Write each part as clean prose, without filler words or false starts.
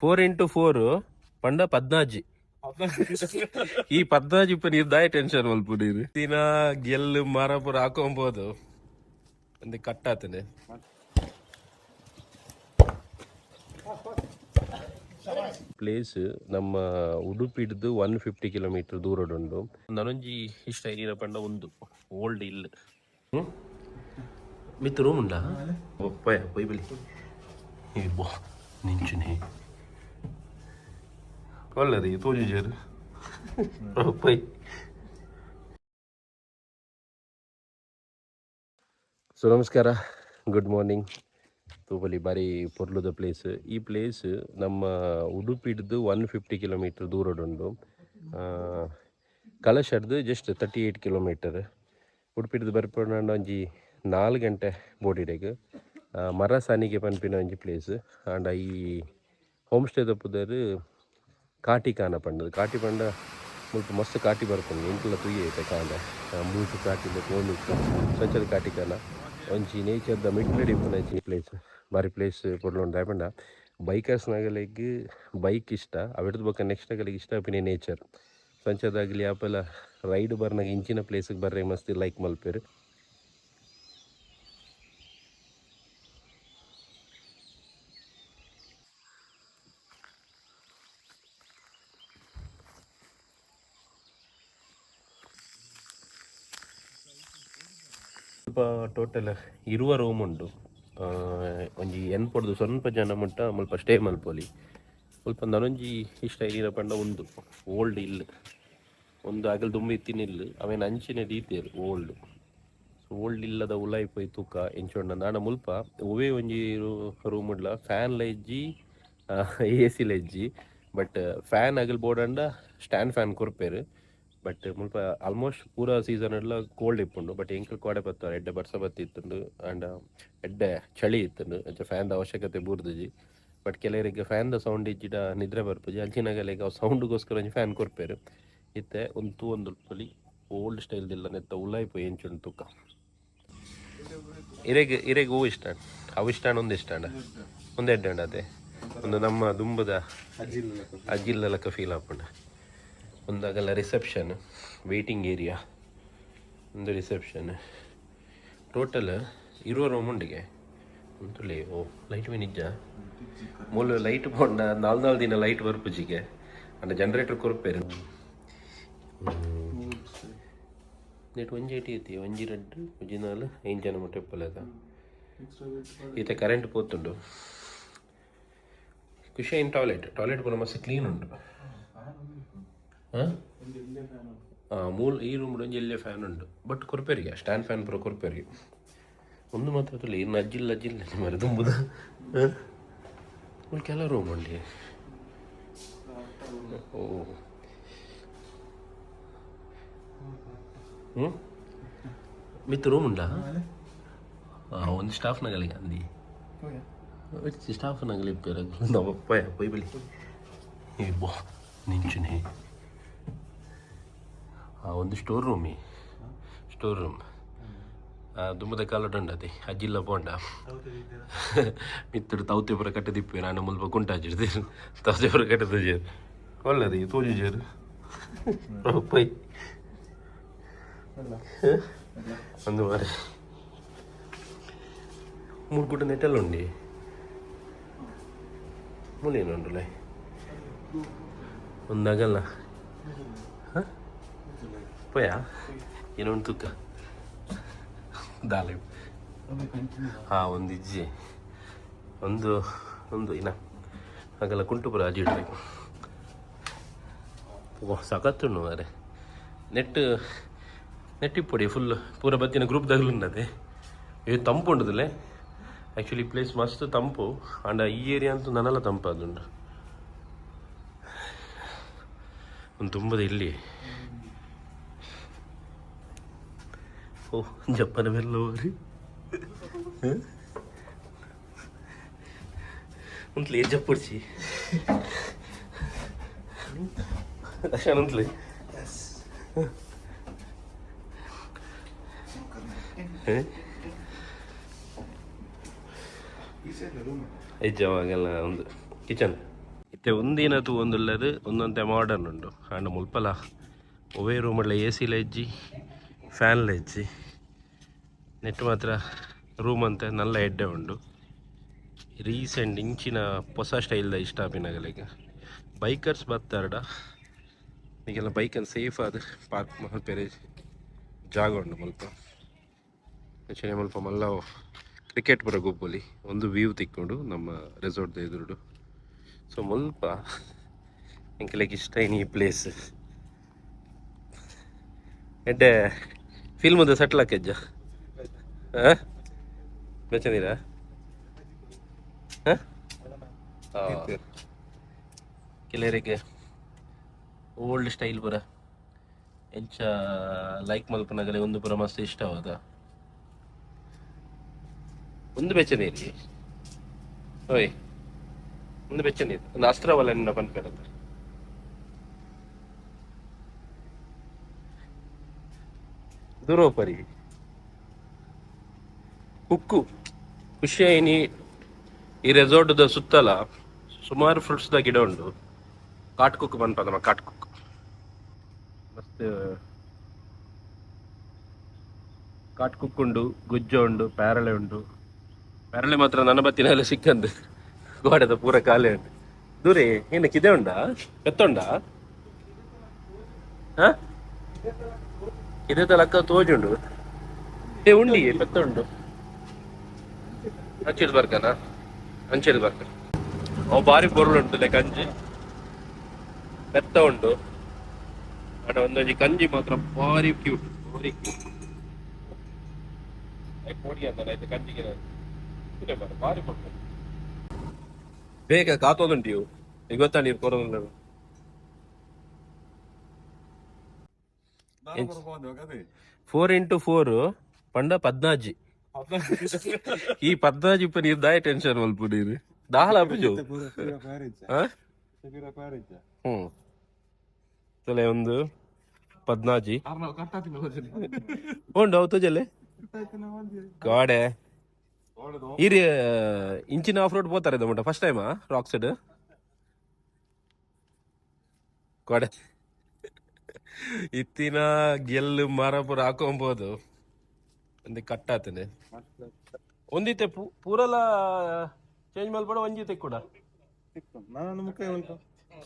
4x4 ಪಂಡ 14 ಈ 14 ಇಪ್ಪ ನೀರ್ದಾಯ ಟೆನ್ಷನ್ ಮಲ್ಪ ನೀರು ದಿನ ಗೆಲ್ಲು ಮರ ಪುರ ಹಾಕೊಂಬೋದು ಒಂದು ಕಟ್ಟಾತನೆ. ಪ್ಲೇಸ್ ನಮ್ಮ ಉಡುಪಿಡ್ದು 150 ಕಿಲೋಮೀಟರ್ ದೂರಡುಂಡು. ನನೊಂಜಿ ಇಷ್ಟ ಏನಿನ ಪಂಡ ಒಂದು ಓಲ್ಡ್ ಇಲ್ ಮಿತ್ ರೂಮ್ ಉಂಡ ಒಪ್ಪ ಪೊಯ್ಬಲಿ ಬೋ ನಿಂಚುನೆ ಒಳ್ಳೇದು ತೋಜಿಜರು ಪೈ. ಸೊ ನಮಸ್ಕಾರ, ಗುಡ್ ಮಾರ್ನಿಂಗ್. ತೂಬಲಿ ಬಾರಿ ಪೊರ್ಲುದ ಪ್ಲೇಸ್. ಈ ಪ್ಲೇಸ್ ನಮ್ಮ ಉಡುಪಿಡ್ದು 150 ಕಿಲೋಮೀಟರ್ ದೂರಡುಂಡು. ಕಳಶಡ್ದು ಜಸ್ಟ್ 38 ಕಿಲೋಮೀಟರ್. ಉಡುಪಿಡ್ದು ಬರ್ಪಡ ಒಂಜಿ 4 ಗಂಟೆ ಬೋಡಿಡೆಗ್ ಮರ ಸಾನಿಗೆ ಪನ್ಪಿನ ಒಂಜಿ ಪ್ಲೇಸ್. ಆಂಡ ಈ ಹೋಮ್ ಸ್ಟೇ ತಪ್ಪುದರ್ ಕಾಟಿಕಾನ ಪಂಡದು. ಕಾಟಿ ಪಂಡ ಮುಲ್ಪ ಮಸ್ತ್ ಕಾಟಿ ಬರ್ಪುಂಡು ಎಂಕುಲ ತುಯ್ಯ ಐತೆ ಕಾಂಡ ಮೂಟು ಕಾಟಿಲು ತೋಲುಟ್ಟು ಸಂಚದ ಕಾಟಿಕಾನ ಒಂಜಿ ನೇಚರ್ದ ಮಿಡ್ಲಡ್ ಇಪ್ಪುನಂಚಿ ಪ್ಲೇಸ್. ಬಾರಿ ಪ್ಲೇಸ್ ಪೊಡ್ಲುಂಡು ಪಂಡ ಬೈಕರ್ಸ್ನಾಗಲಿಗ್ ಬೈಕ್ ಇಷ್ಟ ಅವಿಡ್ದು ಬೊಕ್ಕ ನೆಕ್ಸ್ಟ್ ಆಗಲಿಗೆ ಇಷ್ಟ ಪಿನೇ ನೇಚರ್. ಸಂಚದಾಗಲಿ ಆಪೆಲ್ಲ ರೈಡ್ ಬರ್ನಾಗ ಇಂಚಿನ ಪ್ಲೇಸಿಗೆ ಬರ್ರೆ ಮಸ್ತ್ ಲೈಕ್ ಮಲ್ಪೇರು. ಸ್ವಲ್ಪ ಟೋಟಲ್ ಇರುವ ರೂಮ್ ಉಂಡು. ಒಂಜಿ ಎನ್ಪೊಡ್ದು ಸ್ವಲ್ಪ ಜನ ಮುಟ್ಟ ಮುಲ್ಪ ಸ್ಟೇ ಮಲ್ಪೊಲಿ. ಸ್ವಲ್ಪ ನನೊಂಜಿ ಇಷ್ಟ ಏನಿನ ಪಂಡ ಒಂದು ಓಲ್ಡ್ ಇಲ್ಲು ಒಂದು ಆಗಲ್ ದುಂಬ ಇತ್ತಿನ ಇಲ್ಲು ಅವೇನು ಅಂಚಿನ ಡೀತೇರು ಓಲ್ಡ್. ಓಲ್ಡ್ ಇಲ್ಲದ ಉಲಾಯಿ ಪೋಯ್ ತೂಕ ಎಂಚೊಂಡ ನಾಡ ಮುಲ್ಪ ಒವೇ ಒಂಜಿ ರೂಮ್ ಉಡ್ಲ ಫ್ಯಾನ್ಲ ಇಜ್ಜಿ AC ಲ ಇಜ್ಜಿ. ಬಟ್ ಫ್ಯಾನ್ ಆಗಲ್ ಬೋಡಂಡ ಸ್ಟ್ಯಾಂಡ್ ಫ್ಯಾನ್ ಕೊರ್ಪೇರು. ಬಟ್ ಮುಲ್ಪ ಆಲ್ಮೋಸ್ಟ್ ಪೂರ ಸೀಸನ್ ಎಲ್ಲ ಕೋಲ್ಡ್ ಇಪ್ಪುಂಡು. ಬಟ್ ಎಂಕಲ್ ಕೋಡೆ ಬತ್ತಾರ ಎಡ್ಡೆ ಬರ್ಸ ಬತ್ತಿತ್ತುಂಡು ಆ್ಯಂಡ್ ಎಡ್ಡೆ ಚಳಿ ಇತ್ತುಂಡು ಅಂಚ ಫ್ಯಾನ್ದ ಅವಶ್ಯಕತೆ ಬೂರ್ದುಜಿ. ಬಟ್ ಕೆಲವರಿಗೆ ಫ್ಯಾನ್ದ ಸೌಂಡ್ ಇಜ್ಜಿಡ ನಿದ್ರೆ ಬರ್ಪುಜಿ ಅಂಚಿನಾಗಲಿಗೆ ಅವು ಸೌಂಡ್ಗೋಸ್ಕರ ಒಂಜಿ ಫ್ಯಾನ್ ಕೊರ್ಪೇರು. ಇತ್ತೆ ಒಂದು ಪೊಲಿ ಓಲ್ಡ್ ಸ್ಟೈಲ್ದಿಲ್ಲ ನೆತ್ತ ಉಲಾಯಿ ಪೋಯಿ ಎಂಚುಂಡು ತೂಕ. ಇರೆಗ್ ಹೂ ಇಷ್ಟ ಅವು ಇಷ್ಟ ಒಂದು ಇಷ್ಟ ಒಂದು ಎಡ್ಡೆ ಉಂಡು. ಅದೇ ಒಂದು ನಮ್ಮ ದುಂಬದ ಅಜ್ಜಿಲ್ಲಕ ಫೀಲ್ ಆಪುಂಡು. ಒಂದಾಗಲ್ಲ ರಿಸೆಪ್ಷನ್, ವೇಟಿಂಗ್ ಏರಿಯಾ, ಒಂದು ರಿಸೆಪ್ಷನ್. ಟೋಟಲ್ ಇರುವ ರೂಮ್ ಉಂಡಿಗೆ ಅಂತಲೇ ಓ ಲೈಟ್ ಮೇ ನಿಜ ಮೂಲ ಲೈಟ್ ಬೋಂಡ 4 ದಿನ ಲೈಟ್ ಬರ್ಪುಜಿಗೆ ಅಂಡ ಜನರೇಟರ್ ಕೊರ್ಪೇರು. ನೆಟ್ ಒಂಜಿ 80 ಐತಿ ಒಂಜಿ 2 ಒಂಜಿ 4 5 ಜನ ಮುಟ್ಟ ಎಪ್ಪಲದ ಈತ ಕರೆಂಟ್ ಪೋತುಂಡು. ಖುಷಿ ಏನು ಟಾಯ್ಲೆಟ್ ಪೂರ ಮಸ್ತ್ ಕ್ಲೀನ್ ಉಂಟು. ಮೂಲ ಈ ರೂಮ್ ಒಂಜಿ ಎಲ್ಲೇ ಫ್ಯಾನ್ ಉಂಡು. ಬಟ್ ಕೊರ್ಪೇರಿಗೆ ಸ್ಟ್ಯಾಂಡ್ ಫ್ಯಾನ್ ಪೂರ ಕೊರ್ಪೇರಿಗೆ ಒಂದು ಮಾತ್ರ ತುಳಿ ಇನ್ನು ಅಜ್ಜಿಲ್ಲ ಮರ ತುಂಬುದ ಕೆಲ ರೂಮ್ ಉಂಡಿ. ಓ ಮಿತ್ ರೂಮ್ ಉಂಡಾ ಒಂದು ಸ್ಟಾಫ್ ನಗಲಿಗೆ ಅಂದಿ ಸ್ಟಾಫ್ ನಗಲಿ ನಮ್ಮಪ್ಪ ಪೊಯ್ ಬಲಿ ಬೋ ನಿಂಚುನೆ ಒಂದು ಸ್ಟೋರ್ ರೂಮ್ ದುಂಬದ ಕಾಲುಂಡದೆ ಅಜ್ಜಿಲ್ಲ ಪೋಂಡ ಮಿತ್ತಡು ತೌತೆ ಪುರ ಕಟ್ಟದಿಪ್ಪೆ ನಾನು ಮುಲ್ಪ ಕುಂಟಾಜಿಡ್ದು ತೌತೆ ಪುರ ಕಟ್ಟದಜೇರು ಒಳ್ಳೇದು ತೋಜಿಜೇರು ಪೈ ಒಂದು ಮಾರೆ 3 ಗುಡ್ಡ ನೆಟ್ಟೆಲ್ಲ ಉಂಡಿ ಮುನೇನು ಉಂಡುಲೆ ಒಂದಾಗಲ್ಲ ಪೋಯಾ ಏನೊಂದು ತೂಕ ದಾಲೆ ಒಂದು ಇಜ್ಜಿ ಒಂದು ಇನ್ನ ಹಾಗೆಲ್ಲ ಕುಂಟುಪುರ ಅಜ್ಜಿಡ್ರಿ ಓ ಸಖತ್ತುಂಡು ಮಾರೆ. ನೆಟ್ಟಿಪ್ಪೊಡಿ ಫುಲ್ ಪೂರ ಬತ್ತಿನ ಗ್ರೂಪ್ದಾಗಲು ಉಂಡದೆ. ಇದು ತಂಪು ಉಂಡದಲ್ಲೇ ಆ್ಯಕ್ಚುಲಿ ಪ್ಲೇಸ್ ಮಸ್ತ್ ತಂಪು. ಆಂಡ ಈ ಏರಿಯಾ ಅಂತೂ ನನ್ನೆಲ್ಲ ತಂಪು ಅದುಂಡು. ಒಂದು ತುಂಬದ ಇಲ್ಲಿ ಓ ಜಪ್ಪನ ಬೆಲ್ಲೋರಿ ಉಂಟ್ಲಿ ಜಪ್ಪುಡ್ಸಿ ಅಶಾನ ಉಂಟ್ಲಿ ಹೆಜ್ಜವಾಗೆಲ್ಲ ಒಂದು ಕಿಚನ್ ಮತ್ತು ಒಂದಿನದು ಒಂದುಳ್ಳದು ಒಂದೊಂದೇ ಮಾಡರ್ನ್ ಉಂಡು ಆಂಡ ಮುಲ್ಪಲ ಒವೇ ರೂಮಲ್ಲ ಎ ಸಿಲ ಇಜ್ಜಿ ಫ್ಯಾನ್ಲ ಇಜ್ಜಿ ನೆಟ್ ಮಾತ್ರ ರೂಮ್ ಅಂತ ನಲ್ಲ ಎಡ್ಡೆ ಉಂಡು ರೀಸೆಂಟ್ ಇಂಚಿನ ಹೊಸ ಸ್ಟೈಲ್ದ ಇಷ್ಟ ಆಪಿನಗಳಿಗೆ ಬೈಕರ್ಸ್ ಬರ್ತಾರಡ ಈಗೆಲ್ಲ ಬೈಕನ್ನು ಸೇಫ್ ಆದ ಪಾರ್ಕ್ ಮಲ್ಪೇರೆ ಜಾಗ ಉಂಡು ಮುಲ್ಪ ಹೆಚ್ಚಿನ ಮುಲ್ಪ ಮಲ್ಲ ಕ್ರಿಕೆಟ್ ಪೂರ ಗುಬ್ಬಲಿ ಒಂದು ವ್ಯೂ ತಿಕ್ಕೊಂಡು ನಮ್ಮ ರೆಸಾರ್ಟ್ದ ಎದುರುಡು ಸೊ ಮುಲ್ಪ ಎಂಕಲೆಗೆ ಇಷ್ಟ ಈ ಪ್ಲೇಸ್ ಎಡ್ಡೆ ಫಿಲ್ಮದ ಸೆಟ್ಲ್ ಹಾಕಿಜ್ಜ ಹಾಂ ಬೆಚ್ಚಂದಿರಾ ಕೆಲವರಿಗೆ ಓಲ್ಡ್ ಸ್ಟೈಲ್ ಪುರ ಎಂಚ ಲೈಕ್ ಮಲ್ಪನಗಲೆ ಒಂದು ಪುರ ಮಸ್ತ್ ಇಷ್ಟವಾದ ಒಂದು ಬೆಚ್ಚ ನೀರಿ ಓಯ್ ಒಂದು ಬೆಚ್ಚ ನೀರು ಒಂದು ಅಸ್ತ್ರವಲ್ಲ ನಿನ್ನ ಪನ್ಪೇರದ ದುರೋಪರಿ ಕುಕ್ಕು ಖುಷಿಯಾಯಿನಿ ಈ ರೆಸಾರ್ಟ್ದ ಸುತ್ತಲ ಸುಮಾರು ಫ್ರೂಟ್ಸ್ದ ಗಿಡ ಉಂಡು ಕಾಟ್ ಕುಕ್ ಬಂದ್ಪದಮ್ಮ ಕಾಟ್ ಕುಕ್ ಮಸ್ತ್ ಕಾಟ್ ಕುಕ್ ಉಂಡು ಗುಜ್ಜ ಉಂಡು ಪ್ಯಾರಳೆ ಉಂಡು ಪ್ಯಾರಳೆ ಮಾತ್ರ ನನ್ನ ಬತ್ತಿನೆಲ್ಲ ಸಿಕ್ಕಂದು ಗೋಡೆದ ಪೂರ ಖಾಲಿ ಉಂಟು ದೂರಿ ಏನಕ್ಕೆ ಇದೆ ಉಂಡಾ ಪೆತ್ತುಂಡಾ ಹ ಇದೇ ತಲಕ್ಕ ತೋಜುಂಡು ಏ ಉಂಡಿ ಪೆತ್ತ ಉಂಡು ಹಚ್ಚಿಡ್ ಬರ್ಕನ ಅಂಚೆಲ್ ಬರ್ಕ ಅವು ಭಾರಿ ಪೊರ್ಲು ಉಂಟು ಕಂಜಿ ಬೆತ್ತ ಉಂಟು ಅಡ ಒಂದೊಂಜಿ ಕಂಜಿ ಮಾತ್ರ ಭಾರಿ ಕ್ಯೂಟ್ ಭಾರಿ ಕ್ಯೂಟ್ ಕೋಡಿ ಅಂತ ಕಂಜಿಗೆ ಭಾರಿ ಕೊಟ್ಟು ಬೇಗ ಕಾತೋದುಂಟು ಇವು ಈಗ ಗೊತ್ತಾ ನೀರು ಕೊರೋದು 4x4 ಪಂಡ 14 ಈ 14 ಇಪ್ಪ ನೀರು ದಾಯ ಟೆನ್ಷನ್ ಮಲ್ಪ ನೀರು ದಾಹಲ ಅಪ್ಪಜು ತಲೆ ಒಂದು 14 ಉಂಡು ಅವು ತೋಜಲೆ ಗಾಡೆ ಇರಿ ಇಂಚಿನ ಆಫ್ ರೋಡ್ పోతారు ಇದಮ್ಮಟ ಫಸ್ಟ್ ಟೈಮಾ ರಾಕ್ ಸೈಡ್ ಗಾಡೆ ಇತ್ತಿನ ಗೆಲ್ಲು ಮರ ಪೂರ ಹಾಕೊಂಬೋದು ಒಂದಿ ಕಟ್ಟಾತನೆ ಒಂದಿತ್ತೆ ಪೂರಲ ಚೇಂಜ್ ಮಲ್ಪಡ ಒಂಜಿತೆ ಕೂಡ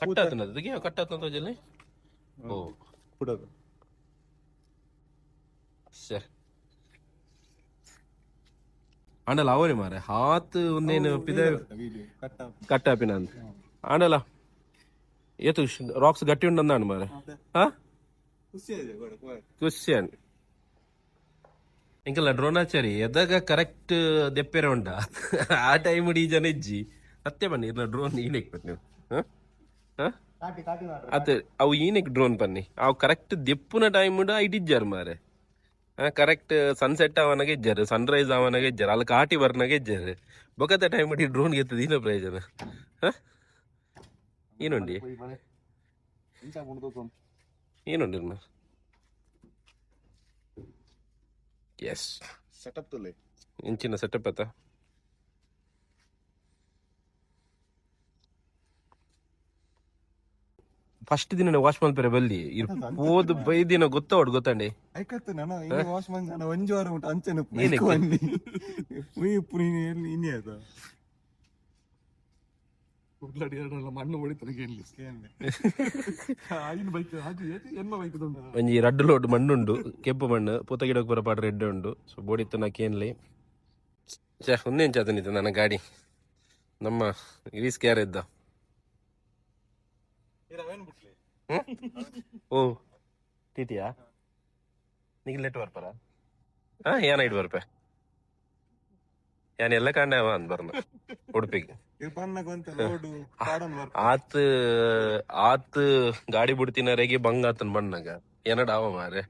ಕಟ್ಟಾತನ ಅದಕ್ಕೆ ಕಟ್ಟಾತನ ತೋಜಲ್ಲಿ ಓ ಕುಡದು ಸರ್ ಆಂಡಲ ಅವರಿ ಮಾರೆ ಹಾತ್ ಒಂದೇನು ಪಿದೆ ಕಟ್ಟಾಪಿನ ಅಂತ ಆಂಡಲ ಏತು ರಾಕ್ಸ್ ಗಟ್ಟಿ ಉಂಡಂದಾಂಡು ಮಾರೆ ಹಾ ಕ್ವಶನ್ ಇಂಕಲ್ಲ ಡ್ರೋನಾಚಾರಿ ಎದಾಗ ಕರೆಕ್ಟ್ ದೆಪ್ಪೆರೆ ಉಂಡ ಆ ಟೈಮ್ ಈ ಜನ ಇಜ್ಜಿ ಸತ್ಯ ಬನ್ನಿ ಇರ್ನ ಡ್ರೋನ್ ಈನೆಕ್ ಬನ್ನಿ ನೀವು ಅದೇ ಅವು ಈನೆಕ್ ಡ್ರೋನ್ ಬನ್ನಿ ಅವು ಕರೆಕ್ಟ್ ದೆಪ್ಪುನ ಟೈಮ್ ಇಟ್ಟಿಜ್ಜಾರು ಮಾರೆ ಕರೆಕ್ಟ್ ಸನ್ಸೆಟ್ ಅವನಾಗೆ ಇಜ್ಜಾರು ಸನ್ ರೈಸ್ ಅವನಾಗೆ ಇಜ್ಜಾರು ಅಲ್ಲಿ ಕಾಟಿ ಬರ್ನಾಗೆ ಇಜ್ಜಾರು ಬೊಕತ್ತ ಟೈಮ್ ಇಟ್ಟು ಡ್ರೋನ್ ಗೆತ್ತದ ಏನೋ ಪ್ರಯೋಜನ ಏನುಂಡಿ ಏನುಂಡಿ ಎಸ್ ಸೆಟಪ್ ತುಲೆ ಇಂಚಿನ ಸೆಟಪ್ ಆತ ಫಸ್ಟ್ ದಿನ ವಾಶ್ ಮಲ್ಪರೆ ಬಲ್ಲಿ ಹೋದ್ ಬೈದಿನ ಗೊತ್ತವಡ್ ಗೊತ್ತಂಡಿ ವಾಶ್ ಒಂಜು ವಾರ ಉಂಟು ಅಂಚೆನ ಮಣ್ಣು ಒಂಜಿ ರಡ್ಡು ಲೋಡ್ ಮಣ್ಣುಂಡು ಕೆಂಪು ಮಣ್ಣು ಪೂತ ಗಿಡಕ್ಕೆ ಬರಪಾಡು ರೆಡ್ ಉಂಡು ಸೊ ಬೋಡಿತ್ತು ನಾ ಕೇನ್ಲಿ ಒಂದೇಂಚ ಅದನಿತ್ತು ನನ್ನ ಗಾಡಿ ನಮ್ಮ ಇರೀಸ್ ಕ್ಯಾರ ಇದ್ದ ಓ ತೀತಿಯಾ ನಿಗೆ ಲೆಟ್ ಬರ್ಪರ ಏನ ಇಡ್ ಬರ್ಪೆ ಯಾನ್ ಎಲ್ಲ ಕಾಂಡ ಅಂದ್ ಬರ್ನ ಉಡುಪಿಗೆ ಆತ್ ಗಾಡಿ ಬಿಡ್ತಿನರೆಗೆ ಬಂಗ ಆತನ್ ಬಣ್ಣಗ ಏನಡ ಅವ ಮಾರೆ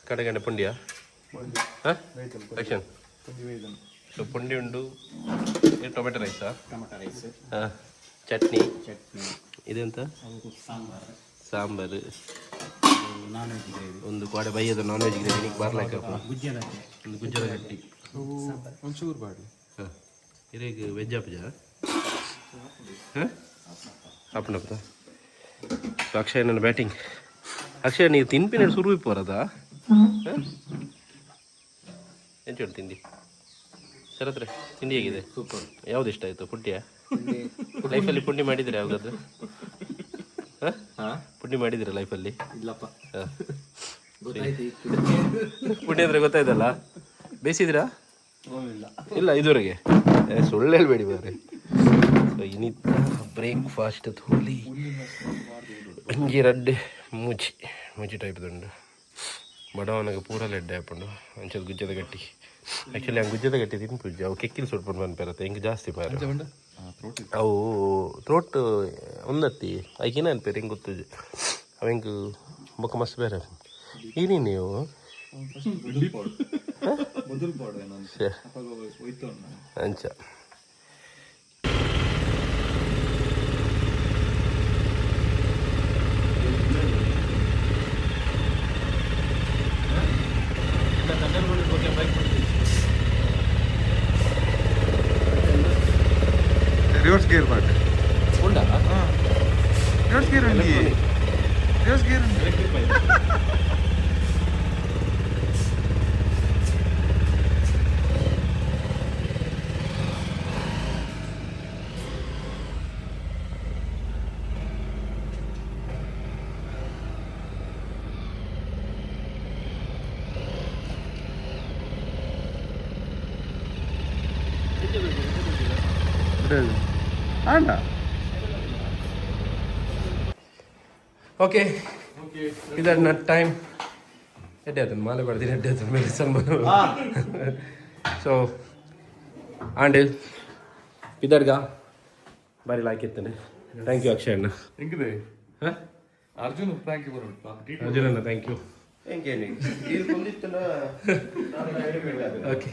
ಕಡೆಗಂಡೆ ಪುಂಡಿಯಾ ಹಾಂ ಆಕ್ಷನ್ ಸೊ ಪುಂಡಿ ಉಂಡು ಟೊಮೆಟೊ ರೈಸಾ ಹಾಂ ಚಟ್ನಿ ಇದೆಂತ ಸಾಂಬಾರು ಒಂದು ಕೋಡೆ ಬೈಯದ ನಾನ್ ವೆಜ್ ಗ್ರೇವಿ ನಿಮಗೆ ಬರ್ಲಾಕಪ್ಪ ಒಂದು ಗುಜ್ಜದ ಗಟ್ಟಿ ಒಂಚೂರು ಬಾಡಿ ಹಾಂ ಇರೇಗ ವೆಜ್ ಅಪ್ಪಜ ಹಾಂ ಅಪ್ಪನಪ್ಪ ಅಕ್ಷಯ್ ನನ್ನ ಬ್ಯಾಟಿಂಗ್ ಅಕ್ಷಯ್ ನೀವು ತಿನ್ಪಿನ ಸುರು ಇಪ್ಪರದಾ ಎಂಚೋಡು ತಿಂಡಿ ಸರತ್ರ ತಿಂಡಿ ಹೇಗಿದೆ ಸೂಪರ್ ಯಾವ್ದು ಇಷ್ಟ ಆಯಿತು ಪುಂಡಿಯ ಲೈಫಲ್ಲಿ ಪುಂಡಿ ಮಾಡಿದ್ರೆ ಯಾವ್ದಾದ್ರು ಹಾಂ ಪುಂಡಿ ಮಾಡಿದ್ದೀರಾ ಲೈಫಲ್ಲಿ ಇಲ್ಲಪ್ಪ ಪುಂಡಿ ಅಂದರೆ ಗೊತ್ತಾಯ್ತಲ್ಲ ಬೇಯಿಸಿದ್ರಾ ಇಲ್ಲ ಇದುವರೆಗೆ ಸುಳ್ಳು ಹೇಳ್ಬೇಡಿ ಬೇರೆ ಸೊ ಇನ್ನಿತ್ತ ಬ್ರೇಕ್ಫಾಸ್ಟ್ ಥೋಲಿ ಅಂಗಿ ರಡ್ಡೆ ಮುಜಿ ಟೈಪ್ದುಂಡು ಬಡವನಿಗೆ ಪೂರ ಲೆಡ್ಡೆ ಹಾಕೊಂಡು ಅಂಚದ ಗುಜ್ಜದ ಗಟ್ಟಿ ಆ್ಯಕ್ಚುಲಿ ಹಂಗೆ ಗುಜ್ಜದ ಗಟ್ಟಿ ತಿನ್ಪುಜ್ಜಿ ಅವು ಕೆಕ್ಕಿಲ್ ಸುಟ್ಕೊಂಡು ಬಂದ್ಬಿರತ್ತೆ ಹಿಂಗೆ ಜಾಸ್ತಿ ಪಾರ ಅವು ಥ್ರೋಟ್ ಒಂದತ್ತಿ ಐಕಿನ ಅನ್ಪೇರು ಹಿಂಗೆ ಗೊತ್ತುಜಿ ಅವ ಹಿಂಗೆ ಬೊಕ್ಕ ಮಸ್ತ್ ಬೇರೆ ಏನಿ ನೀವು ಅಂಚ ರಿವರ್ಸ್ ಗೇರ್ ಪಾಟ್ ಉಂಟಾ ರಿವರ್ಸ್ ಗೇರ್ ఉంది ರಿವರ್ಸ್ ಗೇರ್ ఉంది ಆಂಡ ಓಕೆ ಇದನ್ನ ಟೈಮ್ ಎಡ್ಡೆ ಆಯ್ತು ಮಾಲೆ ಬರ್ತೀನಿ ಎಡ್ಡೆ ಆಯ್ತು ಮೇಲೆ ಸಂಬಂಧ ಸೊ ಆಂಡ್ ಇದರ್ಗ ಬಾರಿ ಲಾಯ್ಕಿತ್ತೇನೆ ಥ್ಯಾಂಕ್ ಯು ಅಕ್ಷಯ್ ಅಣ್ಣ ಹೆಂಗಿದೆ ಹಾಂ ಅರ್ಜುನ್ ಥ್ಯಾಂಕ್ ಯು ಬರೋಣ ಅರ್ಜುನ್ ಅಣ್ಣ ಥ್ಯಾಂಕ್ ಯು ಓಕೆ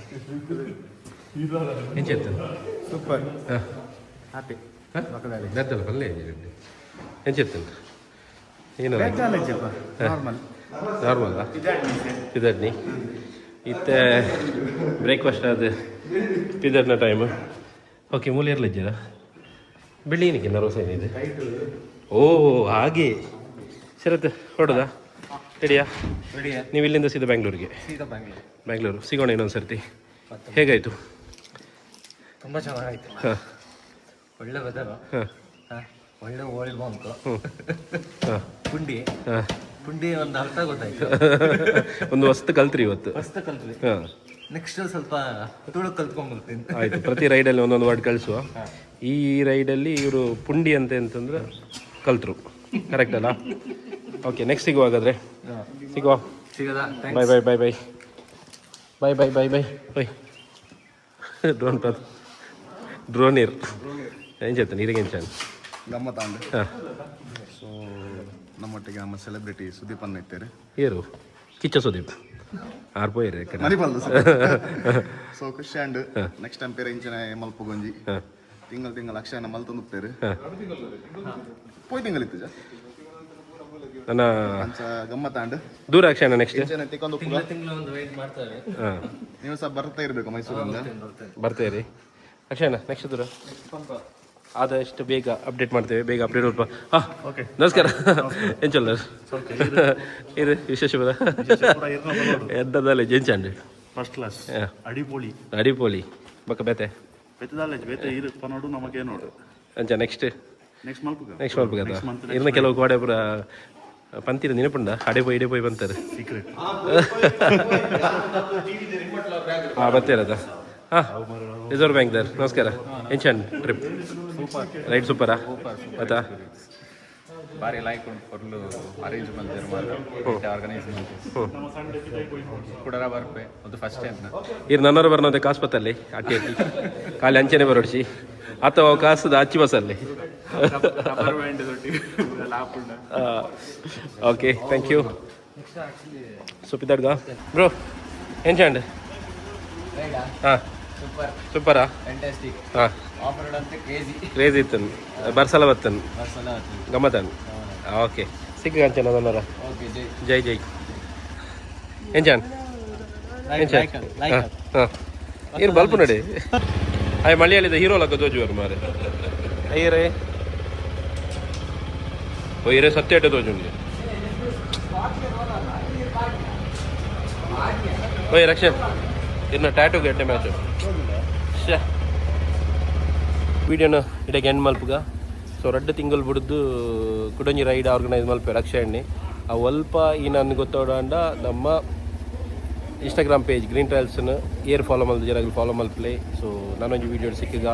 ಎಂಚೆತ್ತ ಸೂಪರ್ ಹಾಂ ಹ್ಯಾಪಿ ಬೆತ್ತಲ್ಲ ಪಲ್ಲೆ ಎಂಚೆತ್ತ ಏನು ನಾರ್ಮಲ್ ನಾರ್ಮಲ್ಲ ಪಿದರ್ನಿ ಇತ್ತೆ ಬ್ರೇಕ್ಫಾಸ್ಟ್ ಅದು ಪಿದರ್ನ ಟೈಮ್ ಓಕೆ ಮೂಲೆ ಇರಲಿದ್ದೀರಾ ಬೆಳ್ಳಿನಿಗೆ ನರ್ವಸ್ ಏನಿದೆ ಓ ಹಾಗೆ ಶರತ್ ಹೊಡೋದಾ ರೆಡಿಯಾ ನೀವು ಇಲ್ಲಿಂದ ಸೀದಾ ಬ್ಯಾಂಗ್ಳೂರಿಗೆ ಬ್ಯಾಂಗ್ಳೂರು ಸಿಗೋಣ ಇನ್ನೊಂದು ಸರ್ತಿ ಹೇಗಾಯಿತು ತುಂಬ ಚೆನ್ನಾಗಾಯ್ತು ಹಾಂ ಒಳ್ಳೆ ವೆದರ್ ಹಾಂ ಒಳ್ಳೆ ಓಲ್ಡ್ ಬಂತು ಹಾಂ ಪುಂಡಿ ಹಾಂ ಪುಂಡಿ ಒಂದು ಅರ್ಥ ಗೊತ್ತಾಯ್ತು ಒಂದು ವಸ್ತು ಕಲ್ತ್ರಿ ಇವತ್ತು ಫಸ್ಟ್ ಕಲ್ತ್ವಿ ಹಾಂ ನೆಕ್ಸ್ಟ್ ಸ್ವಲ್ಪ ತುಳು ಕಲ್ತ್ಕೊಂಡ್ಬರ್ತೀನಿ ಆಯಿತು ಪ್ರತಿ ರೈಡಲ್ಲಿ ಒಂದೊಂದು ವರ್ಡ್ ಕಳಿಸುವ ಈ ರೈಡಲ್ಲಿ ಇವರು ಪುಂಡಿ ಅಂತಂದ್ರೆ ಕಲ್ತರು ಕರೆಕ್ಟ್ ಅಲ್ಲ ಓಕೆ ನೆಕ್ಸ್ಟ್ ಸಿಗುವ ಹಾಗಾದರೆ ಸಿಗುವ ಸಿಗದ bye bye bye bye bye bye bye bye bye drone drone ಇರ್ ಏನು చేస్తాను ನೀರಿಗೆ ಏನು ಗಮ್ಮತ್ತಾಂಡ್ ಹಾಂ ಸೊ ನಮ್ಮೊಟ್ಟಿಗೆ ನಮ್ಮ ಸೆಲೆಬ್ರಿಟಿ ಸುದೀಪ್ ಅನ್ನ ಇರ್ತಾರೆ ಏರು ಕಿಚ್ಚ ಸುದೀಪ್ ಆರ್ಪೋಯ್ರಿ ಕಡೆ ಮರಿಬಲ್ದು ಸೊ ಖುಷಿ ಅಂಡ್ ನೆಕ್ಸ್ಟ್ ಟೈಮ್ ಪೇರೆ ಇಂಚಿನ ಮಲ್ಪ ಗೊಂಜಿ ಹಾಂ ತಿಂಗಳ ಅಕ್ಷಯನ ಮಲ್ತೊಂದು ಉಪ್ಪೇರು ಪೋಯ್ ತಿಂಗಳಿತ್ತು ಜಾ ನನ್ನ ಅಂಚ ಗಮ್ಮತ್ತಾಂಡ್ ದೂರ ಅಕ್ಷಯನ ನೆಕ್ಸ್ಟ್ ಇಂಚಿನ ತಿಕ್ಕೊಂದು ಉಪ್ಪು ತಿಂಗಳು ಒಂದು ವೇಟ್ ಮಾಡ್ತಾರೆ ಹಾಂ ನೀವು ಸಹ ಬರ್ತಾ ಇರಬೇಕು ಮೈಸೂರಿಂದ ಬರ್ತೇವೆ ರೀ ಅಕ್ಷಯನ ನೆಕ್ಸ್ಟ್ ದೂರ ಆದಷ್ಟು ಬೇಗ ಅಪ್ಡೇಟ್ ಮಾಡ್ತೇವೆ ಬೇಗ ಅಪ್ಡೇಟ್ ಸ್ವಲ್ಪ ಹಾಂ ಓಕೆ ನಮಸ್ಕಾರ ಏನು ಚಲ್ಲ ಇದು ವಿಶೇಷ ಎಂಥದ್ದಲ್ಲ ಜೆಂಚಂಡ್ ಫಸ್ಟ್ ಕ್ಲಾಸ್ ಅಡಿಪೋಳಿ ಅಡಿಪೋಳಿ ಬಕ್ಕ ಬೇತೆ ಬೆತ್ತದಲ್ಲ ಬೇತೆ ಇರು ನೋಡು ನಮಗೆ ನೋಡು ಅಂಚ ನೆಕ್ಸ್ಟ್ ನೆಕ್ಸ್ಟ್ ಮಲ್ಪುಗ ನೆಕ್ಸ್ಟ್ ಮಲ್ಪ ಕದ ಇರ್ನ ಕೆಲವು ಗೋಡೆ ಪೂರ ಪಂತಿರ ನೆನಪುಂಡ ಅಡೆ ಪೋಯಿ ಬಂತಾರೆ ಸೀಕ್ರೆಟ್ ಹಾಂ ಬರ್ತೀರದ ಹಾಂ ರಿಸರ್ವ್ ಬ್ಯಾಂಕ್ ದರ್ ನಮಸ್ಕಾರ ಎಂಚನ್ ಟ್ರಿಪ್ ರೈಟ್ ಸೂಪರಾ ಆಯ್ತಾ ಭಾರಿ ಲೈಕ್ ಉಂಟು ಫುಲ್ಲು ಅರೇಂಜ್ ಮಾಡ್ತಾರೆ ಮಾತ್ರ ಆರ್ಗನೈಸ್ ಮಾಡ್ತೀವಿ ಕುಡರ ಬರ್ಪೆ ಅದು ಫಸ್ಟ್ ಟೈಮ್ ಇರ್ ನನ್ನವರು ಬರ್ನಂತೆ ಕಾಸ್ಪತ್ತಲ್ಲಿ ಅಟ್ಟಿ ಅಟ್ಟಿ ಖಾಲಿ ಅಂಚನೆ ಬರೋಡ್ಸಿ ಅಥವಾ ಕಾಸದ ಅಚ್ಚಿ ಬಸ್ಸಲ್ಲಿ ಓಕೆ ಥ್ಯಾಂಕ್ ಯು ಸುಪಿದಾಡ್ಗ ಬ್ರೋ ಎಂಚಂಡ್ ಹಾಂ ಸೂಪರ್ ಸೂಪರಾ ಫ್ಯಾಂಟಾಸ್ಟಿಕ್ ಹಾಂ ಆಫ್ ರೋಡ್ ಅಂತ ಕ್ರೇಜಿ ಇತ್ತನ್ ಬರ್ಸಲ ಬತ್ತನ್ ಬಸ್ಸಲ್ಲ ಗಮ್ಮತ್ತನ್ ಓಕೆ ಸಿಕ್ಕ ಅಂಚನ ನನ್ನರ ಓಕೆ ಜೈ ಜೈ ಎಂಚಾನ್ ಎಂಚಾನ್ ಹಾಂ ಇರು ಬಲ್ಪು ನಡಿ ಅಯ್ಯ ಮಲಯಾಳಿದ ಹೀರೋ ಲಕ್ಕ ತೋಜುವರು ಮಾರೆ ಅಯ್ಯರೇ ಒಯ್ಯರೇ ಸತ್ಯ ಅಟ್ಟೆ ತೋಜುಂಡಿ ಓಯ್ ರಕ್ಷನ್ ಇನ್ನು ಟ್ಯಾಟು ಗೆಟ್ಟೆ ಮ್ಯಾಚು ವೀಡಿಯೋನ ಇಡಕ್ಕೆ ಎಂಡ್ ಮಲ್ಪುಗ ಸೊ 2 ತಿಂಗಳು ಬಿಡ್ದು ಕುಡಂಜಿ ರೈಡ್ ಆರ್ಗನೈಸ್ ಮಲ್ಪೆ ರಕ್ಷಾ ಎಣ್ಣೆ ಅವು ಅಲ್ಪ ಈ ನನಗೆ ಗೊತ್ತಾಡ ನಮ್ಮ ಇನ್ಸ್ಟಾಗ್ರಾಮ್ ಪೇಜ್ ಗ್ರೀನ್ ಟ್ರಯಲ್ಸ್ನ ಏರ್ ಫಾಲೋ ಮಲ್ದಿರಾಗಲಿ ಫಾಲೋ ಮಲ್ಪ್ಲೆ ಸೊ ನಾನೊಂದು ವೀಡಿಯೋ ಸಿಕ್ಕಿಗ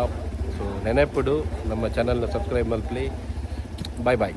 ಸೊ ನೆನಪಿಡು ನಮ್ಮ ಚಾನಲ್ನ ಸಬ್ಸ್ಕ್ರೈಬ್ ಮಲ್ಪ್ಲೆ ಬಾಯ್ ಬಾಯ್